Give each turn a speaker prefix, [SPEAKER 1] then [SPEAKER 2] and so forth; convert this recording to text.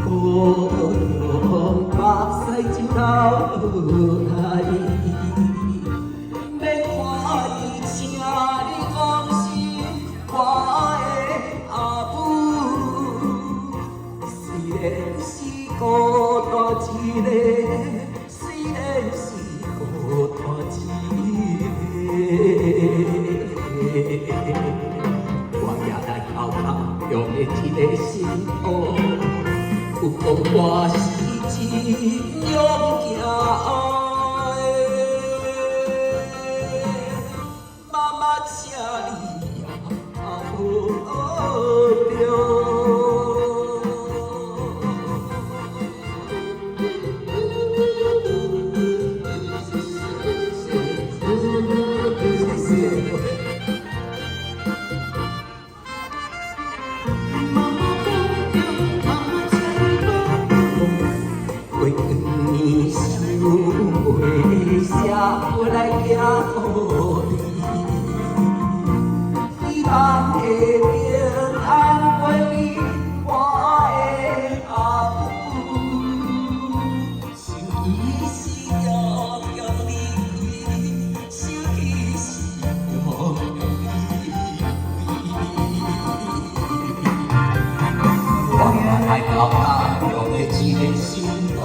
[SPEAKER 1] 孤勇目屎就流来，免看伊请你讲是我的阿母，虽然是孤单一个，虽然是孤单一个，我也来交头用的一个心土。有讲我是一勇行的，妈妈请你好着。为你想袂写我来寄予你，希望会平安过你我的阿母，心意是遥遥离开，想起是无味。我也来交代用的一个心土。